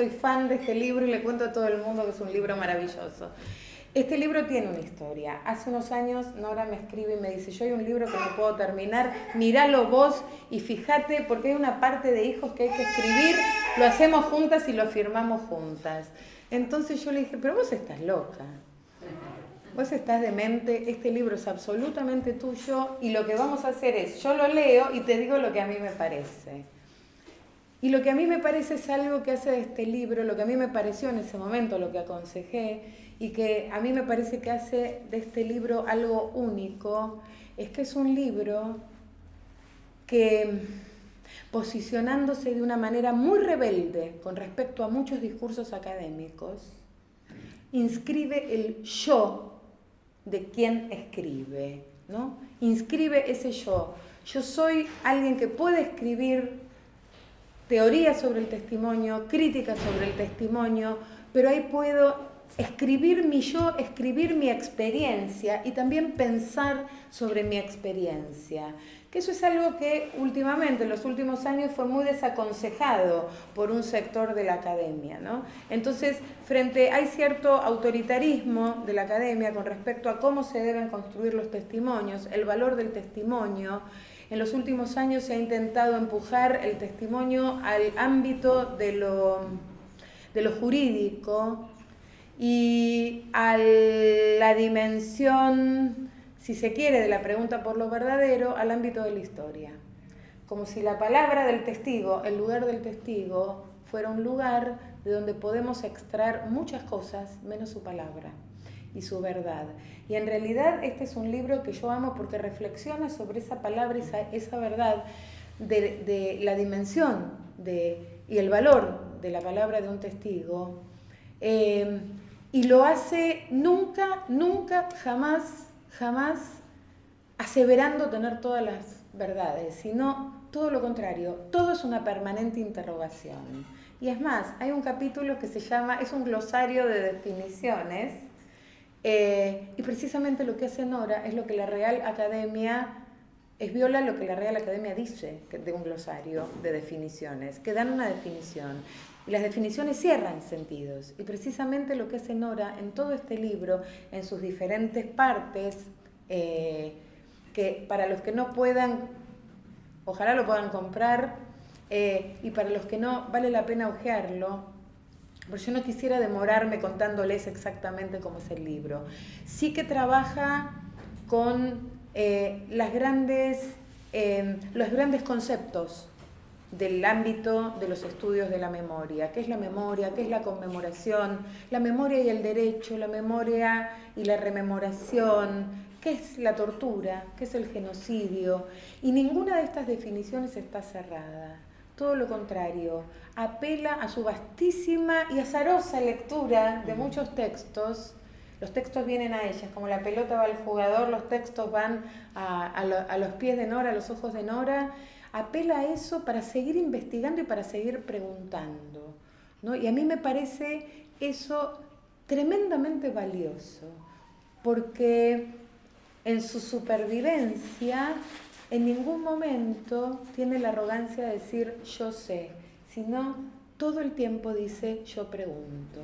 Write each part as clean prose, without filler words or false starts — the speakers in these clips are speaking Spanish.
Soy fan de este libro y le cuento a todo el mundo que es un libro maravilloso. Este libro tiene una historia. Hace unos años Nora me escribe y me dice, yo hay un libro que no puedo terminar, míralo vos y fíjate porque hay una parte de hijos que hay que escribir, lo hacemos juntas y lo firmamos juntas. Entonces yo le dije, pero vos estás loca, vos estás demente, este libro es absolutamente tuyo y lo que vamos a hacer es, yo lo leo y te digo lo que a mí me parece. Y lo que a mí me parece es algo que hace de este libro, lo que a mí me pareció en ese momento, lo que aconsejé, y que a mí me parece que hace de este libro algo único, es que es un libro que, posicionándose de una manera muy rebelde con respecto a muchos discursos académicos, inscribe el yo de quien escribe, ¿no? Inscribe ese yo. Yo soy alguien que puede escribir teoría sobre el testimonio, crítica sobre el testimonio, pero ahí puedo escribir mi yo, escribir mi experiencia y también pensar sobre mi experiencia. Que eso es algo que últimamente, en los últimos años, fue muy desaconsejado por un sector de la academia, ¿no? Entonces, hay cierto autoritarismo de la academia con respecto a cómo se deben construir los testimonios, el valor del testimonio. En los últimos años se ha intentado empujar el testimonio al ámbito de lo jurídico y a la dimensión, si se quiere, de la pregunta por lo verdadero, al ámbito de la historia. Como si la palabra del testigo, el lugar del testigo, fuera un lugar de donde podemos extraer muchas cosas, menos su palabra y su verdad. Y en realidad este es un libro que yo amo porque reflexiona sobre esa palabra, esa verdad, de la dimensión y el valor de la palabra de un testigo. Y lo hace nunca, jamás aseverando tener todas las verdades, sino todo lo contrario, todo es una permanente interrogación. Y es más, hay un capítulo que se llama, es un glosario de definiciones, y precisamente lo que hace Nora es lo que la Real Academia, viola lo que la Real Academia dice de un glosario de definiciones, que dan una definición. Y las definiciones cierran sentidos. Y precisamente lo que hace Nora en todo este libro, en sus diferentes partes, que para los que no puedan, ojalá lo puedan comprar, y para los que no, vale la pena hojearlo, porque yo no quisiera demorarme contándoles exactamente cómo es el libro. Sí que trabaja con los grandes conceptos del ámbito de los estudios de la memoria. ¿Qué es la memoria? ¿Qué es la conmemoración? La memoria y el derecho, la memoria y la rememoración. ¿Qué es la tortura? ¿Qué es el genocidio? Y ninguna de estas definiciones está cerrada. Todo lo contrario, apela a su vastísima y azarosa lectura de muchos textos. Los textos vienen a ellas, como la pelota va al jugador, los textos van a los pies de Nora, a los ojos de Nora. Apela a eso para seguir investigando y para seguir preguntando, ¿no? Y a mí me parece eso tremendamente valioso, porque en su supervivencia en ningún momento tiene la arrogancia de decir yo sé, sino todo el tiempo dice yo pregunto.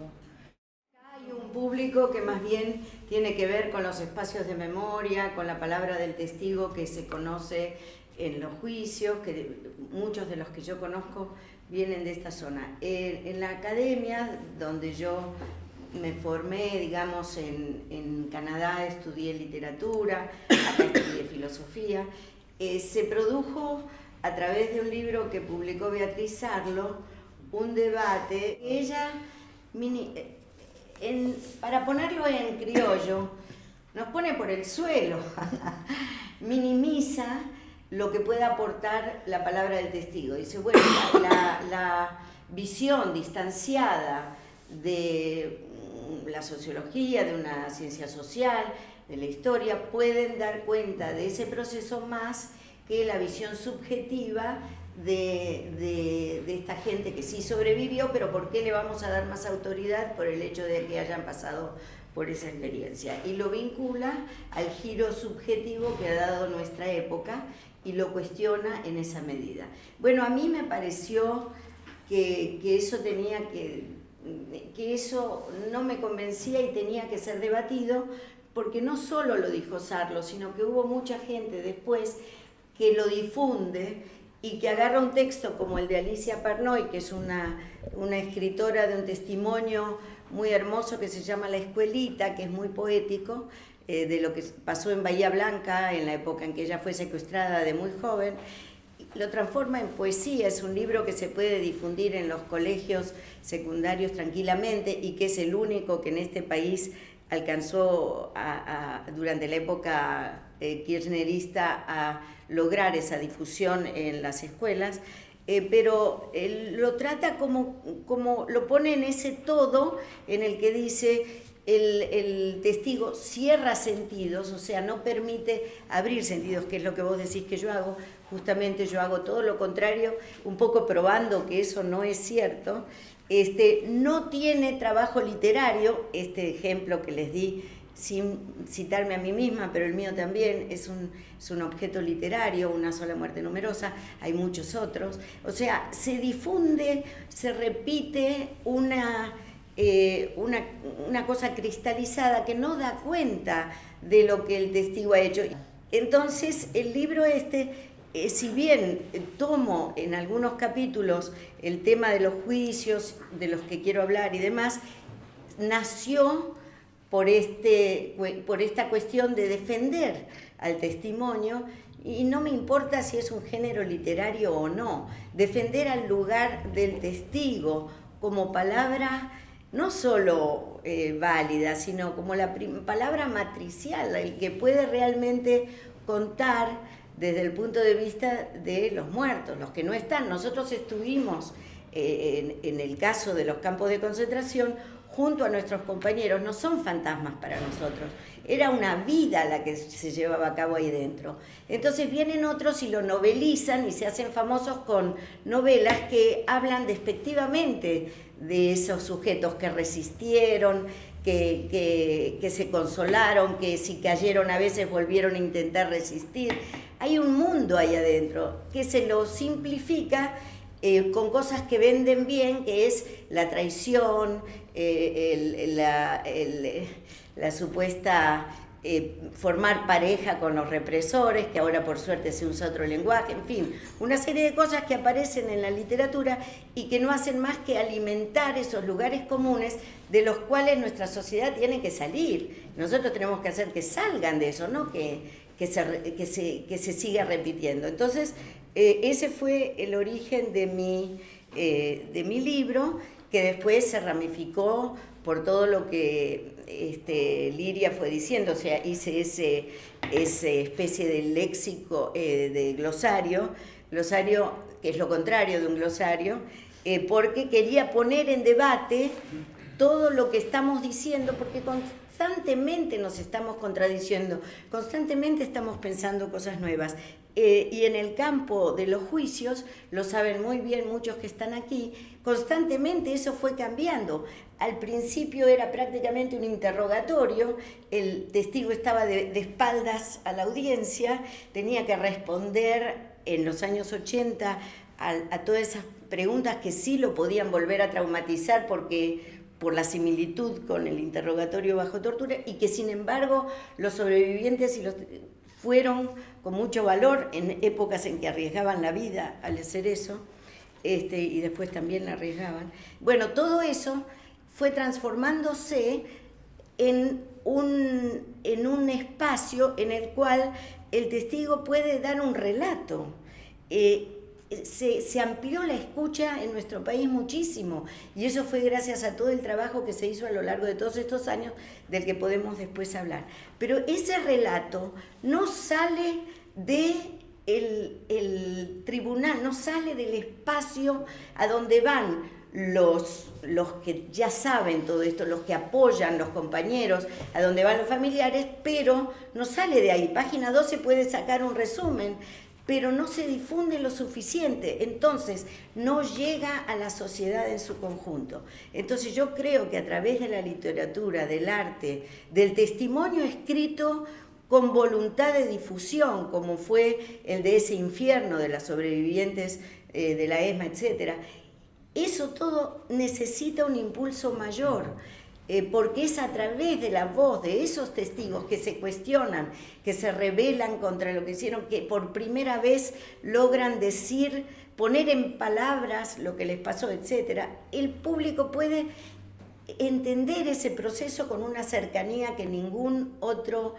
Hay un público que más bien tiene que ver con los espacios de memoria, con la palabra del testigo que se conoce en los juicios, que muchos de los que yo conozco vienen de esta zona. En la academia, donde yo me formé, digamos, en Canadá estudié literatura, acá estudié filosofía, se produjo a través de un libro que publicó Beatriz Arlo, un debate. Ella, para ponerlo en criollo, nos pone por el suelo, minimiza lo que pueda aportar la palabra del testigo. Dice, bueno, la visión distanciada de la sociología, de una ciencia social, de la historia, pueden dar cuenta de ese proceso más que la visión subjetiva de esta gente que sí sobrevivió, pero ¿por qué le vamos a dar más autoridad? Por el hecho de que hayan pasado por esa experiencia. Y lo vincula al giro subjetivo que ha dado nuestra época y lo cuestiona en esa medida. Bueno, a mí me pareció que eso tenía que eso no me convencía y tenía que ser debatido, porque no solo lo dijo Sarlo, sino que hubo mucha gente después que lo difunde y que agarra un texto como el de Alicia Parnoy, que es una escritora de un testimonio muy hermoso que se llama La Escuelita, que es muy poético, de lo que pasó en Bahía Blanca en la época en que ella fue secuestrada de muy joven. Lo transforma en poesía, es un libro que se puede difundir en los colegios secundarios tranquilamente y que es el único que en este país alcanzó durante la época kirchnerista a lograr esa difusión en las escuelas, pero lo trata como lo pone en ese todo en el que dice el testigo cierra sentidos, o sea, no permite abrir sentidos, que es lo que vos decís que yo hago. Justamente yo hago todo lo contrario, un poco probando que eso no es cierto. No tiene trabajo literario, este ejemplo que les di sin citarme a mí misma, pero el mío también es un objeto literario, Una sola muerte numerosa, hay muchos otros. O sea, se difunde, se repite una cosa cristalizada que no da cuenta de lo que el testigo ha hecho. Entonces, el libro si bien tomo en algunos capítulos el tema de los juicios, de los que quiero hablar y demás, nació por esta cuestión de defender al testimonio, y no me importa si es un género literario o no, defender al lugar del testigo como palabra no solo válida, sino como la palabra matricial, el que puede realmente contar desde el punto de vista de los muertos, los que no están. Nosotros estuvimos, en el caso de los campos de concentración, junto a nuestros compañeros. No son fantasmas para nosotros, era una vida la que se llevaba a cabo ahí dentro. Entonces vienen otros y lo novelizan y se hacen famosos con novelas que hablan despectivamente de esos sujetos que resistieron, que se consolaron, que si cayeron a veces volvieron a intentar resistir. Hay un mundo ahí adentro que se lo simplifica con cosas que venden bien, que es la traición, la supuesta formar pareja con los represores, que ahora por suerte se usa otro lenguaje, en fin, una serie de cosas que aparecen en la literatura y que no hacen más que alimentar esos lugares comunes de los cuales nuestra sociedad tiene que salir. Nosotros tenemos que hacer que salgan de eso, no que se siga repitiendo. Entonces, ese fue el origen de mi libro, que después se ramificó por todo lo que Liria fue diciendo. O sea, hice esa especie de léxico, de glosario, que es lo contrario de un glosario, porque quería poner en debate todo lo que estamos diciendo, porque constantemente nos estamos contradiciendo, constantemente estamos pensando cosas nuevas. Y en el campo de los juicios, lo saben muy bien muchos que están aquí, constantemente eso fue cambiando. Al principio era prácticamente un interrogatorio, el testigo estaba de espaldas a la audiencia, tenía que responder en los años 80 a todas esas preguntas que sí lo podían volver a traumatizar por la similitud con el interrogatorio bajo tortura, y que sin embargo los sobrevivientes fueron con mucho valor en épocas en que arriesgaban la vida al hacer eso, y después también la arriesgaban. Bueno, todo eso fue transformándose en un espacio en el cual el testigo puede dar un relato. Se amplió la escucha en nuestro país muchísimo, y eso fue gracias a todo el trabajo que se hizo a lo largo de todos estos años, del que podemos después hablar. Pero ese relato no sale del tribunal, no sale del espacio a donde van los que ya saben todo esto, los que apoyan, los compañeros, a donde van los familiares, pero no sale de ahí. Página 12 puede sacar un resumen, pero no se difunde lo suficiente, entonces no llega a la sociedad en su conjunto. Entonces yo creo que a través de la literatura, del arte, del testimonio escrito con voluntad de difusión, como fue el de ese infierno de las sobrevivientes de la ESMA, etc., eso todo necesita un impulso mayor, porque es a través de la voz de esos testigos que se cuestionan, que se rebelan contra lo que hicieron, que por primera vez logran decir, poner en palabras lo que les pasó, etc. El público puede entender ese proceso con una cercanía que ningún otro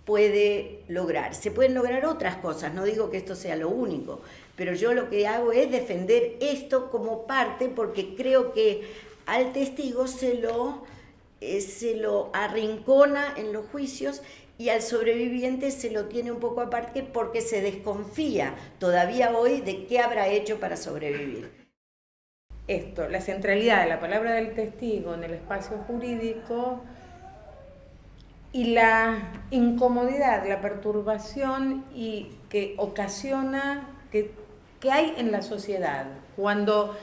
puede lograr. Se pueden lograr otras cosas, no digo que esto sea lo único, pero yo lo que hago es defender esto como parte, porque creo que al testigo se lo arrincona en los juicios y al sobreviviente se lo tiene un poco aparte porque se desconfía todavía hoy de qué habrá hecho para sobrevivir. Esto, la centralidad de la palabra del testigo en el espacio jurídico y la incomodidad, la perturbación y que ocasiona, que hay en la sociedad cuando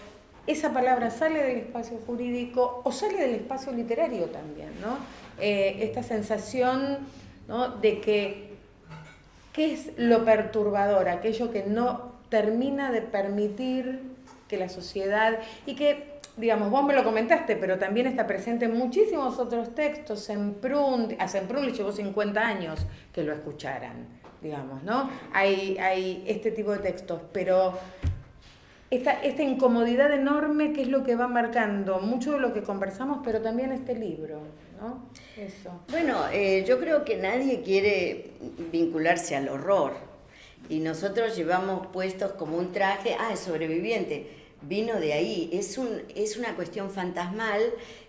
esa palabra sale del espacio jurídico o sale del espacio literario también, ¿no? Esta sensación, ¿no?, de que ¿qué es lo perturbador? Aquello que no termina de permitir que la sociedad, y que, digamos, vos me lo comentaste, pero también está presente en muchísimos otros textos. A Semprún le llevó 50 años que lo escucharan, digamos, ¿no? Hay este tipo de textos, pero esta incomodidad enorme que es lo que va marcando mucho de lo que conversamos, pero también este libro, ¿no? Eso. Bueno, yo creo que nadie quiere vincularse al horror y nosotros llevamos puestos como un traje, es sobreviviente, vino de ahí, es una cuestión fantasmal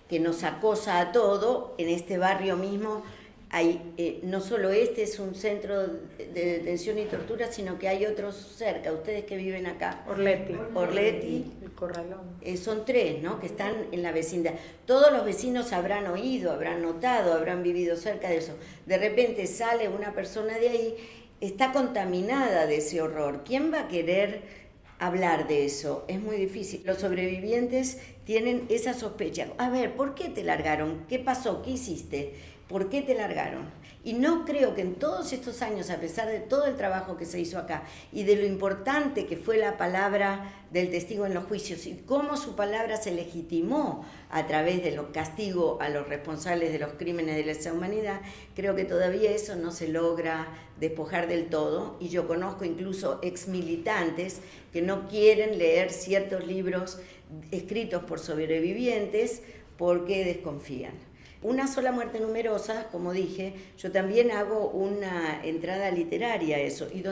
que nos acosa a todo. En este barrio mismo hay, no solo este es un centro de detención y tortura, sino que hay otros cerca. Ustedes que viven acá. Orleti. El Corralón. Son 3, ¿no?, que están en la vecindad. Todos los vecinos habrán oído, habrán notado, habrán vivido cerca de eso. De repente sale una persona de ahí, está contaminada de ese horror. ¿Quién va a querer hablar de eso? Es muy difícil. Los sobrevivientes tienen esa sospecha. A ver, ¿por qué te largaron? ¿Qué pasó? ¿Qué hiciste? ¿Por qué te largaron? Y no creo que en todos estos años, a pesar de todo el trabajo que se hizo acá y de lo importante que fue la palabra del testigo en los juicios y cómo su palabra se legitimó a través de los castigos a los responsables de los crímenes de lesa humanidad, creo que todavía eso no se logra despojar del todo. Y yo conozco incluso exmilitantes que no quieren leer ciertos libros escritos por sobrevivientes porque desconfían. Una sola muerte numerosa, como dije, yo también hago una entrada literaria a eso, y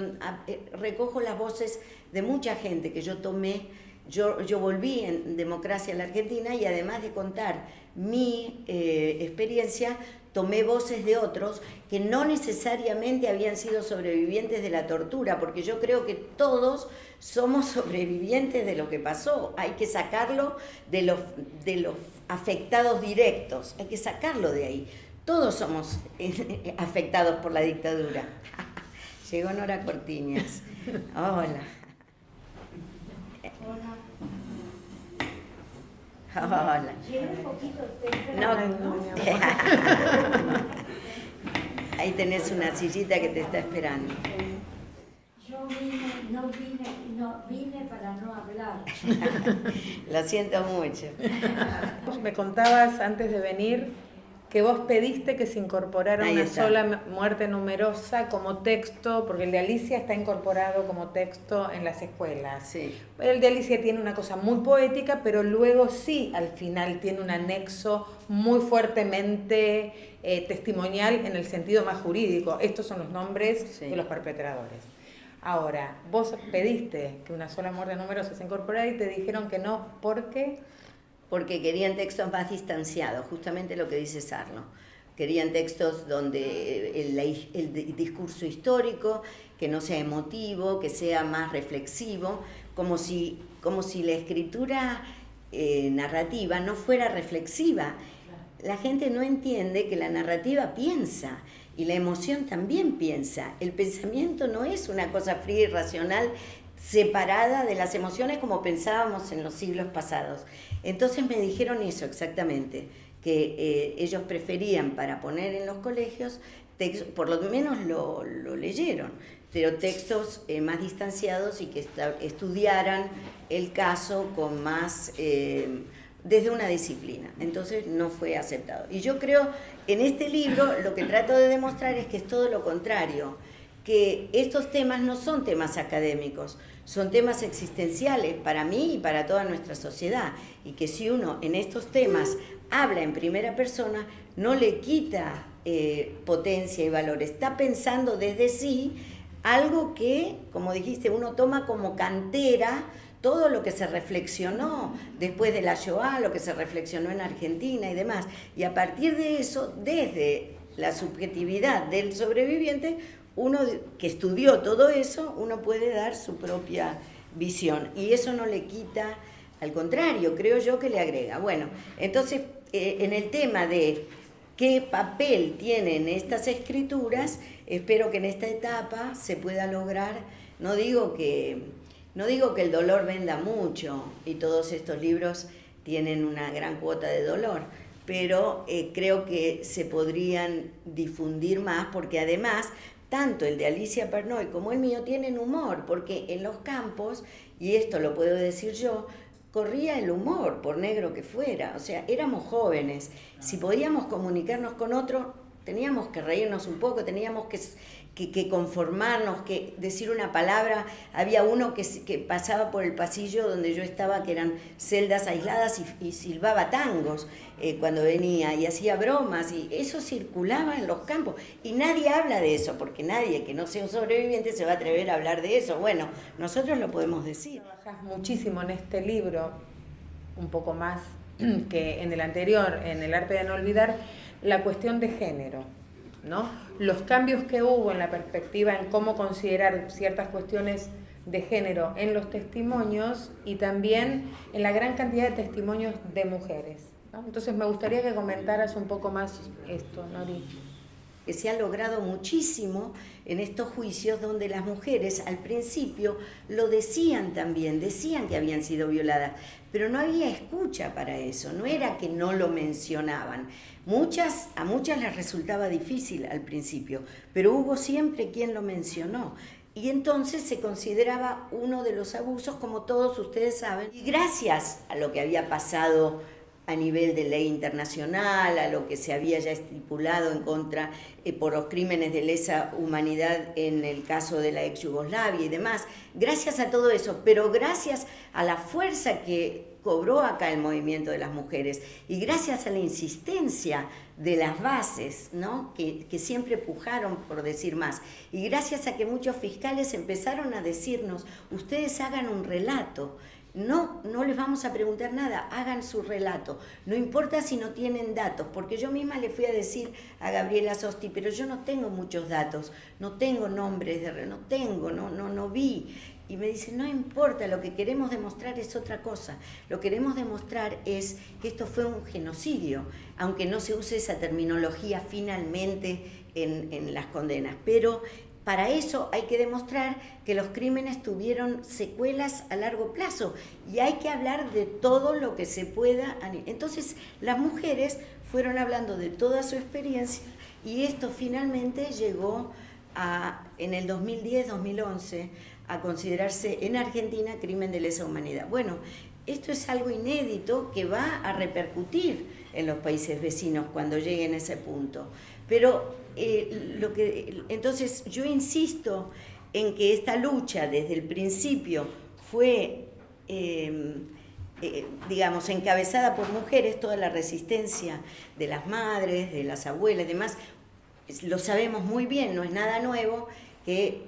recojo las voces de mucha gente que yo tomé. Yo volví en Democracia a la Argentina y además de contar mi experiencia, tomé voces de otros que no necesariamente habían sido sobrevivientes de la tortura, porque yo creo que todos somos sobrevivientes de lo que pasó. Hay que sacarlo de los afectados directos, hay que sacarlo de ahí. Todos somos afectados por la dictadura. Llegó Nora Cortiñas. Hola. Hola. No. Ahí tenés una sillita que te está esperando. Yo vine para no hablar. Lo siento mucho. Me contabas antes de venir que vos pediste que se incorporara una sola muerte numerosa como texto, porque el de Alicia está incorporado como texto en las escuelas. Sí. El de Alicia tiene una cosa muy poética, pero luego sí, al final tiene un anexo muy fuertemente testimonial en el sentido más jurídico. Estos son los nombres de los perpetradores. Ahora, vos pediste que una sola muerte numerosa se incorporara y te dijeron que no. ¿Por qué? Porque querían textos más distanciados, justamente lo que dice Sarlo. Querían textos donde el discurso histórico, que no sea emotivo, que sea más reflexivo, como si la escritura narrativa no fuera reflexiva. La gente no entiende que la narrativa piensa y la emoción también piensa. El pensamiento no es una cosa fría y racional separada de las emociones como pensábamos en los siglos pasados. Entonces me dijeron eso exactamente, que ellos preferían para poner en los colegios, por lo menos lo leyeron, pero textos más distanciados y que estudiaran el caso con más, desde una disciplina. Entonces no fue aceptado. Y yo creo, en este libro, lo que trato de demostrar es que es todo lo contrario, que estos temas no son temas académicos, son temas existenciales para mí y para toda nuestra sociedad, y que si uno en estos temas habla en primera persona, no le quita potencia y valor, está pensando desde sí algo que, como dijiste, uno toma como cantera todo lo que se reflexionó después de la Shoah, lo que se reflexionó en Argentina y demás, y a partir de eso, desde la subjetividad del sobreviviente, uno que estudió todo eso, uno puede dar su propia visión, y eso no le quita, al contrario, creo yo que le agrega. Bueno, entonces, en el tema de qué papel tienen estas escrituras, espero que en esta etapa se pueda lograr, no digo que el dolor venda mucho, y todos estos libros tienen una gran cuota de dolor, pero creo que se podrían difundir más, porque además, tanto el de Alicia Pernod como el mío tienen humor, porque en los campos, y esto lo puedo decir yo, corría el humor, por negro que fuera, o sea, éramos jóvenes, si podíamos comunicarnos con otro, teníamos que reírnos un poco, teníamos que conformarnos, que decir una palabra. Había uno que pasaba por el pasillo donde yo estaba, que eran celdas aisladas, y silbaba tangos cuando venía, y hacía bromas, y eso circulaba en los campos, y nadie habla de eso, porque nadie que no sea un sobreviviente se va a atrever a hablar de eso. Bueno, nosotros lo podemos decir. Trabajas muchísimo en este libro, un poco más que en el anterior, en El arte de no olvidar, la cuestión de género, ¿no? Los cambios que hubo en la perspectiva en cómo considerar ciertas cuestiones de género en los testimonios, y también en la gran cantidad de testimonios de mujeres, ¿no? Entonces me gustaría que comentaras un poco más esto, Nori. Que se ha logrado muchísimo en estos juicios, donde las mujeres al principio lo decían también, decían que habían sido violadas, pero no había escucha para eso, no era que no lo mencionaban. A muchas les resultaba difícil al principio, pero hubo siempre quien lo mencionó. Y entonces se consideraba uno de los abusos, como todos ustedes saben, y gracias a lo que había pasado a nivel de ley internacional, a lo que se había ya estipulado en contra por los crímenes de lesa humanidad en el caso de la ex Yugoslavia y demás, gracias a todo eso, pero gracias a la fuerza que cobró acá el movimiento de las mujeres, y gracias a la insistencia de las bases, ¿no? que siempre pujaron por decir más, y gracias a que muchos fiscales empezaron a decirnos: ustedes hagan un relato, no les vamos a preguntar nada, hagan su relato, no importa si no tienen datos, porque yo misma le fui a decir a Gabriela Sosti, pero yo no tengo muchos datos, no tengo nombres, no vi. Y me dice: no importa, lo que queremos demostrar es otra cosa. Lo que queremos demostrar es que esto fue un genocidio, aunque no se use esa terminología finalmente en las condenas. Pero para eso hay que demostrar que los crímenes tuvieron secuelas a largo plazo, y hay que hablar de todo lo que se pueda. Entonces las mujeres fueron hablando de toda su experiencia, y esto finalmente llegó en el 2010-2011 a considerarse en Argentina crimen de lesa humanidad. Bueno, esto es algo inédito que va a repercutir en los países vecinos cuando lleguen a ese punto. Pero entonces yo insisto en que esta lucha desde el principio fue, digamos, encabezada por mujeres, toda la resistencia de las madres, de las abuelas y demás, lo sabemos muy bien, no es nada nuevo, que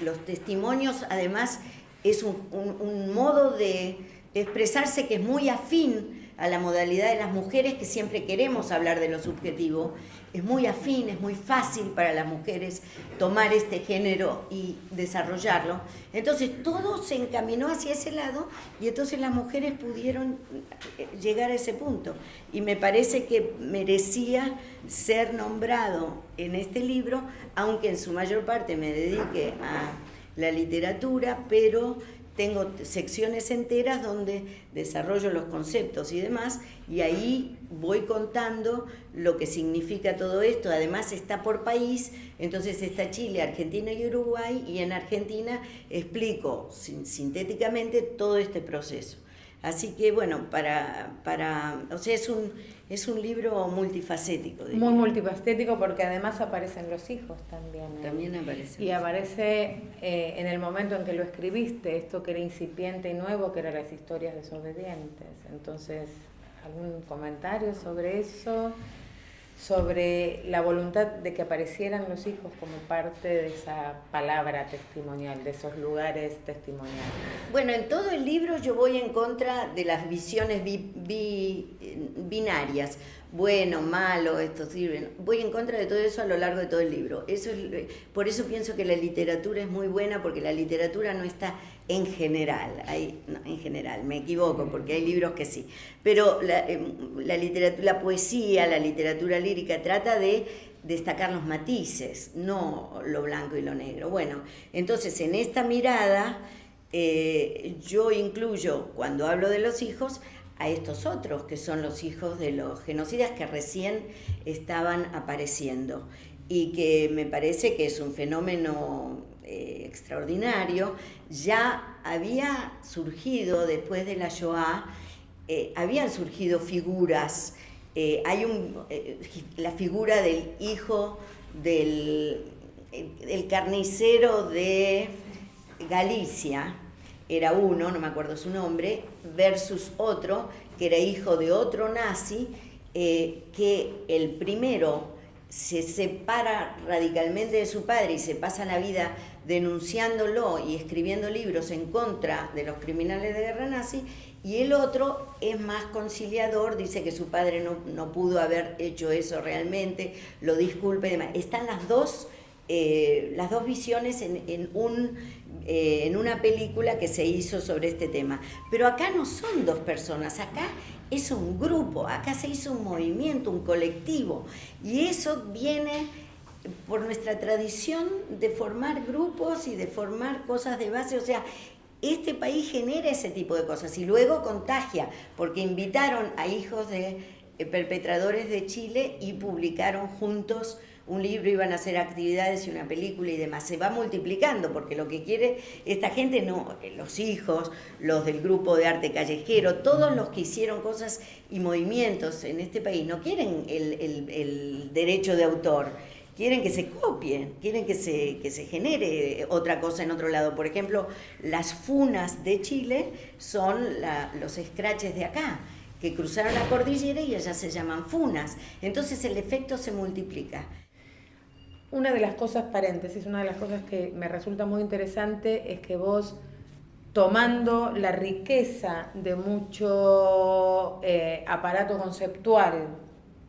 los testimonios además es un modo de expresarse que es muy afín a la modalidad de las mujeres, que siempre queremos hablar de lo subjetivo. Es muy afín, es muy fácil para las mujeres tomar este género y desarrollarlo. Entonces todo se encaminó hacia ese lado, y entonces las mujeres pudieron llegar a ese punto. Y me parece que merecía ser nombrado en este libro, aunque en su mayor parte me dedique a la literatura, pero tengo secciones enteras donde desarrollo los conceptos y demás, y ahí voy contando lo que significa todo esto. Además está por país, entonces está Chile, Argentina y Uruguay, y en Argentina explico sintéticamente todo este proceso. Así que bueno, o sea, es un libro multifacético. Diría. Muy multifacético, porque además aparecen los hijos también. También aparecen. Y aparece en el momento en que lo escribiste, esto que era incipiente y nuevo, que eran las historias desobedientes. Entonces, ¿algún comentario sobre eso? Sobre la voluntad de que aparecieran los hijos como parte de esa palabra testimonial, de esos lugares testimoniales. Bueno, en todo el libro yo voy en contra de las visiones binarias, bueno, malo, esto sirve. Voy en contra de todo eso a lo largo de todo el libro. Por eso pienso que la literatura es muy buena, porque la literatura no está en general. En general, me equivoco, porque hay libros que sí. Pero la poesía, la literatura lírica trata de destacar los matices, no lo blanco y lo negro. Bueno, entonces en esta mirada yo incluyo, cuando hablo de los hijos, a estos otros, que son los hijos de los genocidas que recién estaban apareciendo, y que me parece que es un fenómeno extraordinario. Ya había surgido, después de la Shoah, habían surgido figuras. La figura del hijo del carnicero de Galicia, era uno, no me acuerdo su nombre, versus otro que era hijo de otro nazi, que el primero se separa radicalmente de su padre y se pasa la vida denunciándolo y escribiendo libros en contra de los criminales de guerra nazi, y el otro es más conciliador, dice que su padre no pudo haber hecho eso realmente, lo disculpa y demás. Están las dos visiones en una película que se hizo sobre este tema. Pero acá no son dos personas, acá es un grupo, acá se hizo un movimiento, un colectivo, y eso viene por nuestra tradición de formar grupos y de formar cosas de base. O sea, este país genera ese tipo de cosas y luego contagia, porque invitaron a hijos de perpetradores de Chile y publicaron juntos un libro, iban a hacer actividades y una película y demás. Se va multiplicando, porque lo que quiere esta gente, los hijos, los del grupo de arte callejero, todos los que hicieron cosas y movimientos en este país, no quieren el derecho de autor, quieren que se copien, quieren que se genere otra cosa en otro lado. Por ejemplo, las funas de Chile son los escraches de acá, que cruzaron la cordillera y allá se llaman funas. Entonces el efecto se multiplica. Una de las cosas, paréntesis, una de las cosas que me resulta muy interesante es que vos, tomando la riqueza de mucho aparato conceptual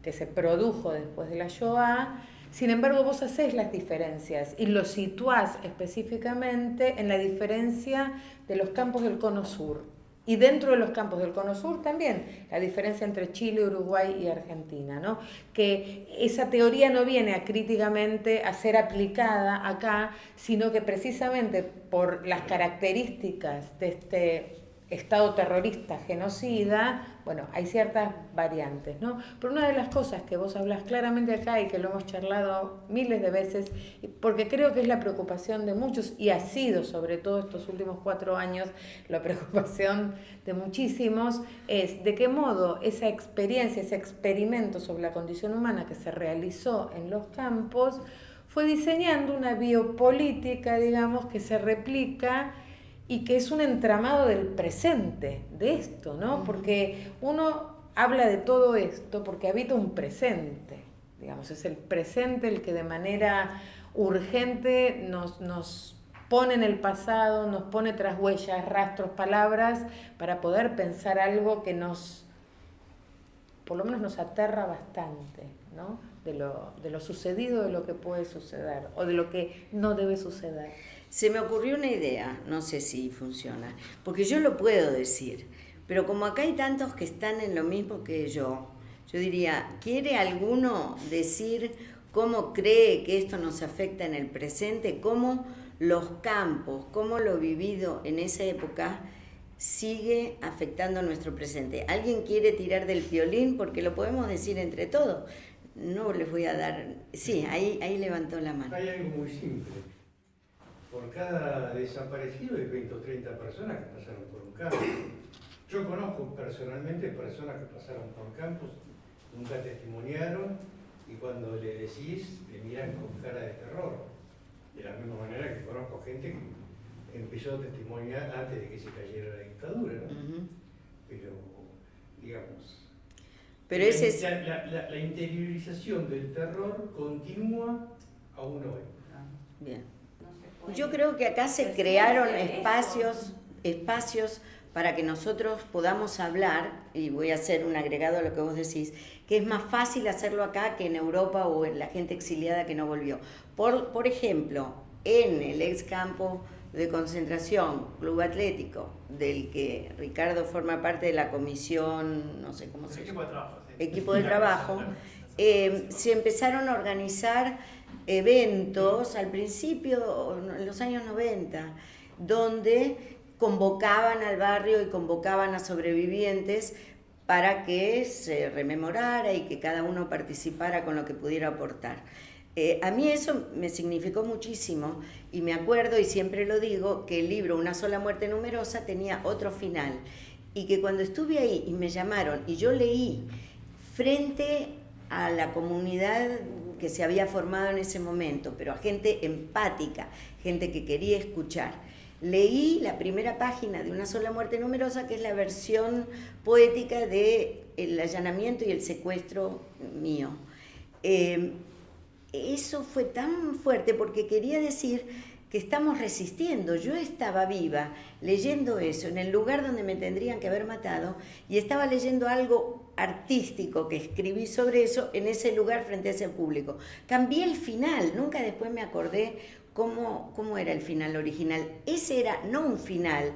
que se produjo después de la Shoah, sin embargo vos hacés las diferencias y lo situás específicamente en la diferencia de los campos del Cono Sur. Y dentro de los campos del Cono Sur también, la diferencia entre Chile, Uruguay y Argentina, ¿no? Que esa teoría no viene críticamente a ser aplicada acá, sino que precisamente por las características de este Estado terrorista genocida, bueno, hay ciertas variantes, ¿no? Pero una de las cosas que vos hablás claramente acá y que lo hemos charlado miles de veces, porque creo que es la preocupación de muchos, y ha sido sobre todo estos últimos 4 años la preocupación de muchísimos, es de qué modo esa experiencia, ese experimento sobre la condición humana que se realizó en los campos, fue diseñando una biopolítica, digamos, que se replica y que es un entramado del presente de esto, ¿no? Porque uno habla de todo esto porque habita un presente, digamos, es el presente el que de manera urgente nos pone en el pasado, nos pone tras huellas, rastros, palabras, para poder pensar algo que por lo menos nos aterra bastante, ¿no? De lo sucedido, de lo que puede suceder, o de lo que no debe suceder. Se me ocurrió una idea, no sé si funciona, porque yo lo puedo decir, pero como acá hay tantos que están en lo mismo que yo diría, ¿quiere alguno decir cómo cree que esto nos afecta en el presente? ¿Cómo los campos, cómo lo vivido en esa época sigue afectando nuestro presente. ¿Alguien quiere tirar del violín? Porque lo podemos decir entre todos. No les voy a dar... Sí, ahí levantó la mano. Hay algo muy simple. Por cada desaparecido hay 20 o 30 personas que pasaron por un campus. Yo conozco personalmente personas que pasaron por campus, nunca testimoniaron, y cuando le decís, le miran con cara de terror. De la misma manera que conozco gente que empezó a testimoniar antes de que se cayera la dictadura, ¿no? Uh-huh. Pero, digamos... Pero ese es... La interiorización del terror continúa aún hoy. Bien. Yo creo que acá se crearon espacios para que nosotros podamos hablar, y voy a hacer un agregado a lo que vos decís, que es más fácil hacerlo acá que en Europa o en la gente exiliada que no volvió. Por ejemplo, en el ex campo de concentración, Club Atlético, del que Ricardo forma parte de la comisión, no sé cómo se llama. Equipo de trabajo, se empezaron a organizar eventos al principio, en los años 90, donde convocaban al barrio y convocaban a sobrevivientes para que se rememorara y que cada uno participara con lo que pudiera aportar. A mí eso me significó muchísimo y me acuerdo, y siempre lo digo, que el libro Una sola muerte numerosa tenía otro final y que cuando estuve ahí y me llamaron y yo leí frente a la comunidad que se había formado en ese momento, pero a gente empática, gente que quería escuchar, leí la primera página de Una sola muerte numerosa, que es la versión poética del allanamiento y el secuestro mío. Eso fue tan fuerte porque quería decir que estamos resistiendo. Yo estaba viva leyendo eso en el lugar donde me tendrían que haber matado y estaba leyendo algo artístico que escribí sobre eso en ese lugar frente a ese público. Cambié el final, nunca después me acordé cómo era el final original. Ese era no un final,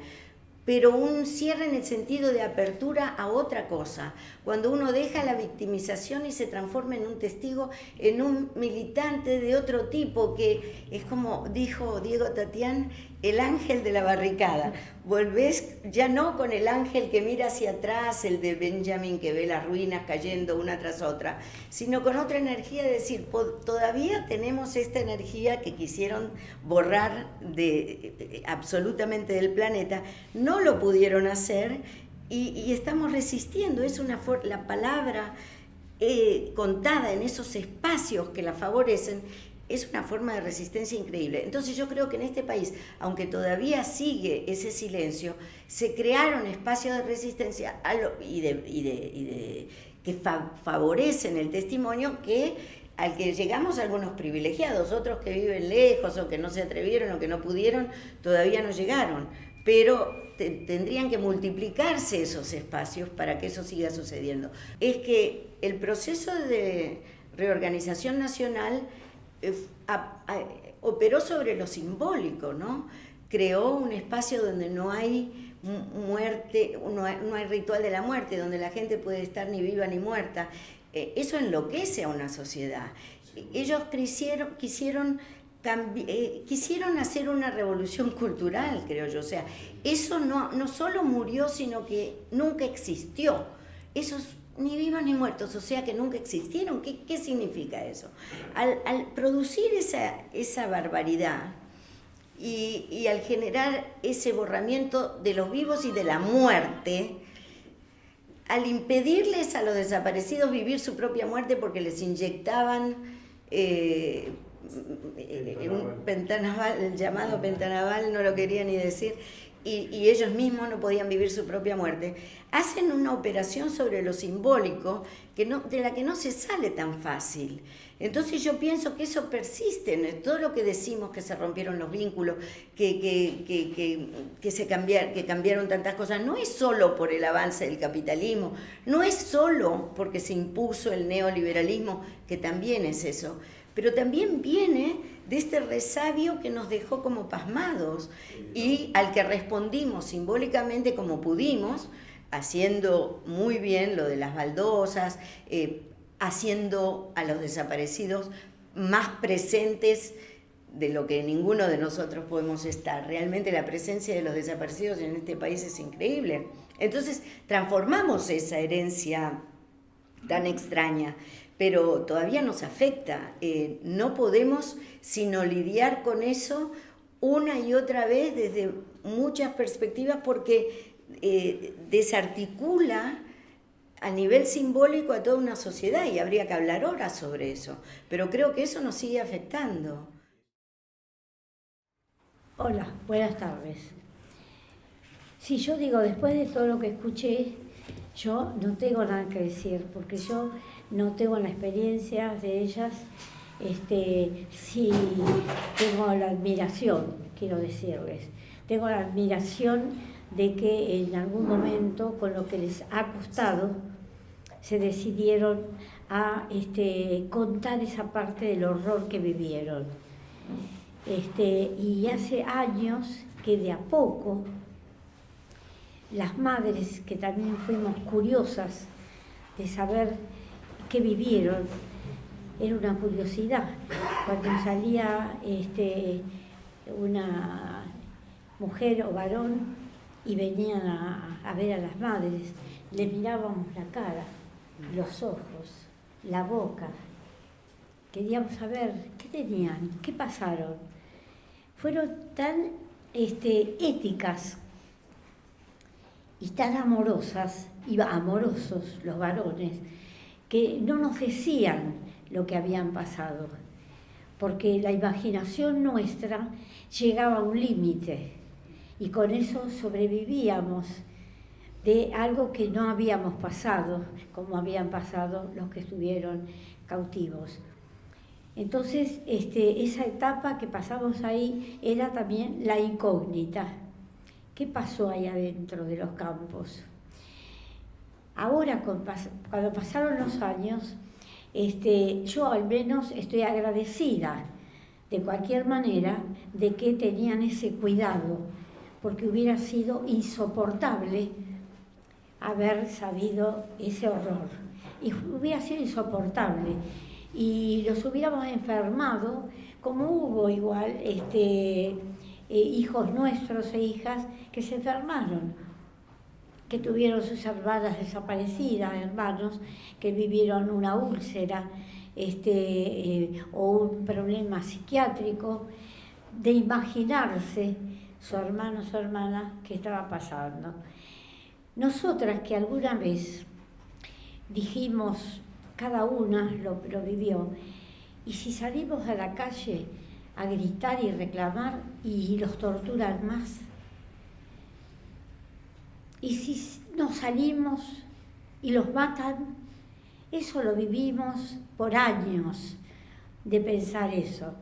pero un cierre en el sentido de apertura a otra cosa. Cuando uno deja la victimización y se transforma en un testigo, en un militante de otro tipo, que es como dijo Diego Tatián, el ángel de la barricada. Volvés ya no con el ángel que mira hacia atrás, el de Benjamin que ve las ruinas cayendo una tras otra, sino con otra energía de decir, todavía tenemos esta energía que quisieron borrar absolutamente del planeta, no lo pudieron hacer y estamos resistiendo. Es la palabra contada en esos espacios que la favorecen es una forma de resistencia increíble. Entonces yo creo que en este país, aunque todavía sigue ese silencio, se crearon espacios de resistencia que favorecen el testimonio, al que llegamos algunos privilegiados, otros que viven lejos o que no se atrevieron o que no pudieron, todavía no llegaron. Pero tendrían que multiplicarse esos espacios para que eso siga sucediendo. Es que el proceso de reorganización nacional operó sobre lo simbólico, ¿no? Creó un espacio donde no hay muerte, no hay ritual de la muerte, donde la gente puede estar ni viva ni muerta. Eso enloquece a una sociedad. Ellos quisieron hacer una revolución cultural, creo yo. O sea, eso no solo murió, sino que nunca existió. Esos ni vivos ni muertos, o sea que nunca existieron. ¿Qué significa eso? Al producir esa barbaridad y al generar ese borramiento de los vivos y de la muerte, al impedirles a los desaparecidos vivir su propia muerte porque les inyectaban un pentanaval, el llamado pentanaval, no lo quería ni decir, y ellos mismos no podían vivir su propia muerte, hacen una operación sobre lo simbólico de la que no se sale tan fácil. Entonces yo pienso que eso persiste en todo lo que decimos, que se rompieron los vínculos, que cambiaron tantas cosas. No es solo por el avance del capitalismo, no es solo porque se impuso el neoliberalismo, que también es eso, pero también viene de este resabio que nos dejó como pasmados y al que respondimos simbólicamente como pudimos, haciendo muy bien lo de las baldosas, haciendo a los desaparecidos más presentes de lo que ninguno de nosotros podemos estar. Realmente la presencia de los desaparecidos en este país es increíble. Entonces transformamos esa herencia tan extraña, pero todavía nos afecta. No podemos sino lidiar con eso una y otra vez desde muchas perspectivas, porque desarticula a nivel simbólico a toda una sociedad, y habría que hablar horas sobre eso, pero creo que eso nos sigue afectando. Hola, buenas tardes. Sí, yo digo, después de todo lo que escuché, yo no tengo nada que decir, porque yo no tengo la experiencia de ellas. Sí tengo la admiración, quiero decirles, tengo la admiración de que en algún momento, con lo que les ha costado, se decidieron a contar esa parte del horror que vivieron. Y hace años que de a poco las madres, que también fuimos curiosas de saber qué vivieron, era una curiosidad. Cuando salía una mujer o varón y venían a ver a las madres, le mirábamos la cara, los ojos, la boca. Queríamos saber qué tenían, qué pasaron. Fueron tan éticas y tan amorosas, y amorosos los varones, que no nos decían lo que habían pasado, porque la imaginación nuestra llegaba a un límite, y con eso sobrevivíamos de algo que no habíamos pasado, como habían pasado los que estuvieron cautivos. Entonces, esa etapa que pasamos ahí era también la incógnita. ¿Qué pasó ahí adentro de los campos? Ahora, cuando pasaron los años, yo al menos estoy agradecida, de cualquier manera, de que tenían ese cuidado, porque hubiera sido insoportable haber sabido ese horror. Y hubiera sido insoportable. Y los hubiéramos enfermado, como hubo igual hijos nuestros e hijas que se enfermaron, que tuvieron sus hermanas desaparecidas, hermanos que vivieron una úlcera o un problema psiquiátrico, de imaginarse su hermano o su hermana que estaba pasando. Nosotras que alguna vez dijimos, cada una lo vivió, y si salimos a la calle a gritar y reclamar y los torturan más, y si no salimos y los matan, eso lo vivimos por años de pensar eso.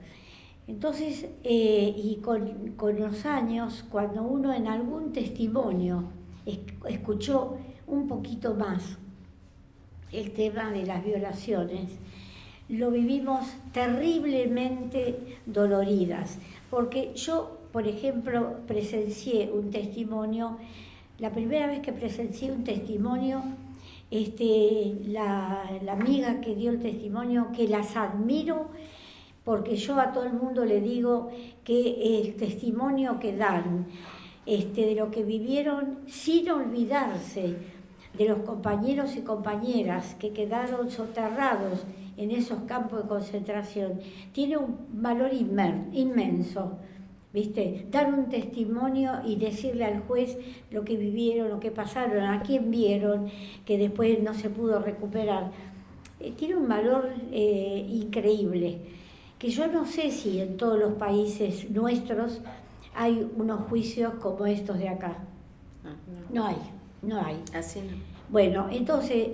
Entonces, y con los años, cuando uno en algún testimonio escuchó un poquito más el tema de las violaciones, lo vivimos terriblemente doloridas, porque yo, por ejemplo, presencié un testimonio, la primera vez que presencié un testimonio, la amiga que dio el testimonio, que las admiro, porque yo a todo el mundo le digo que el testimonio que dan de lo que vivieron, sin olvidarse de los compañeros y compañeras que quedaron soterrados en esos campos de concentración, tiene un valor inmenso, ¿viste? Dar un testimonio y decirle al juez lo que vivieron, lo que pasaron, a quién vieron, que después no se pudo recuperar. Tiene un valor increíble, que yo no sé si en todos los países nuestros hay unos juicios como estos de acá. No hay. Así no. Bueno, entonces,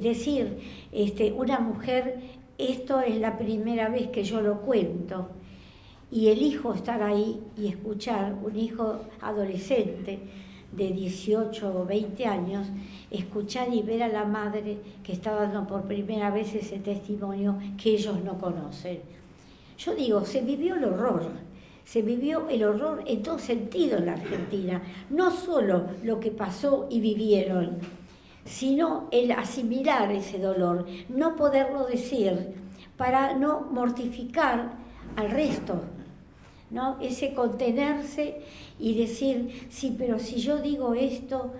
decir, una mujer, esto es la primera vez que yo lo cuento, y elijo estar ahí y escuchar, un hijo adolescente de 18 o 20 años, escuchar y ver a la madre que está dando por primera vez ese testimonio que ellos no conocen. Yo digo, se vivió el horror en todo sentido en la Argentina, no solo lo que pasó y vivieron, sino el asimilar ese dolor, no poderlo decir para no mortificar al resto, ¿no? Ese contenerse y decir, sí, pero si yo digo esto,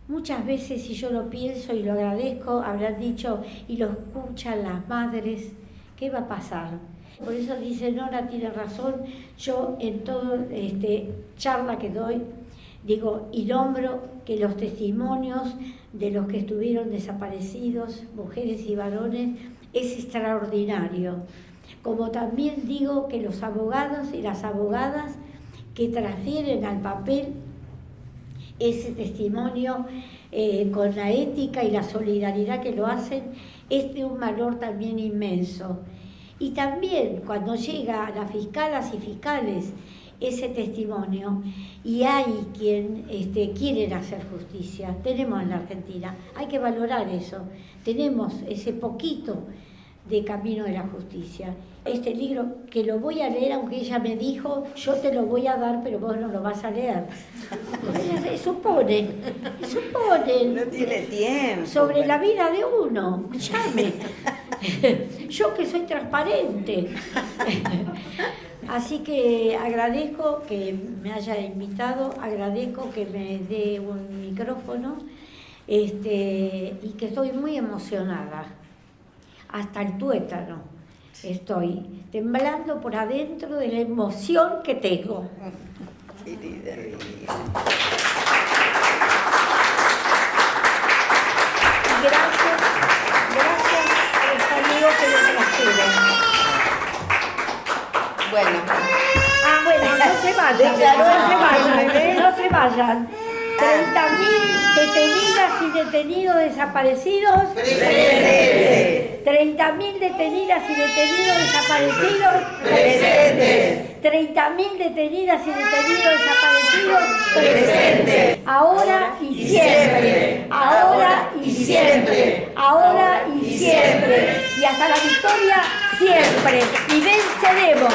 muchas veces si yo lo pienso y lo agradezco, habrán dicho, y lo escuchan las madres, ¿qué va a pasar? Por eso dice Nora, tiene razón, yo en todo charla que doy, digo, y nombro que los testimonios de los que estuvieron desaparecidos, mujeres y varones, es extraordinario. Como también digo que los abogados y las abogadas que transfieren al papel ese testimonio con la ética y la solidaridad que lo hacen, es de un valor también inmenso. Y también cuando llega a las fiscalas y fiscales ese testimonio y hay quien quieren hacer justicia, tenemos en la Argentina, hay que valorar eso, tenemos ese poquito de camino de la justicia. Este libro, que lo voy a leer, aunque ella me dijo, yo te lo voy a dar, pero vos no lo vas a leer. Suponen. No tiene tiempo. Sobre la vida de uno, escuchame. Yo que soy transparente. Así que agradezco que me haya invitado, agradezco que me dé un micrófono y que estoy muy emocionada. Hasta el tuétano estoy temblando por adentro de la emoción que tengo. Querida mía. Gracias a los amigos que lo trajeron. Bueno. Bueno, no se vayan, no se vayan. 30.000 detenidas y detenidos desaparecidos. Presente. 30.000 detenidas y detenidos desaparecidos. Presente. 30.000 detenidas y detenidos desaparecidos. Presente. Ahora y siempre. Ahora y siempre. Ahora y siempre. Y hasta la victoria siempre. Y venceremos.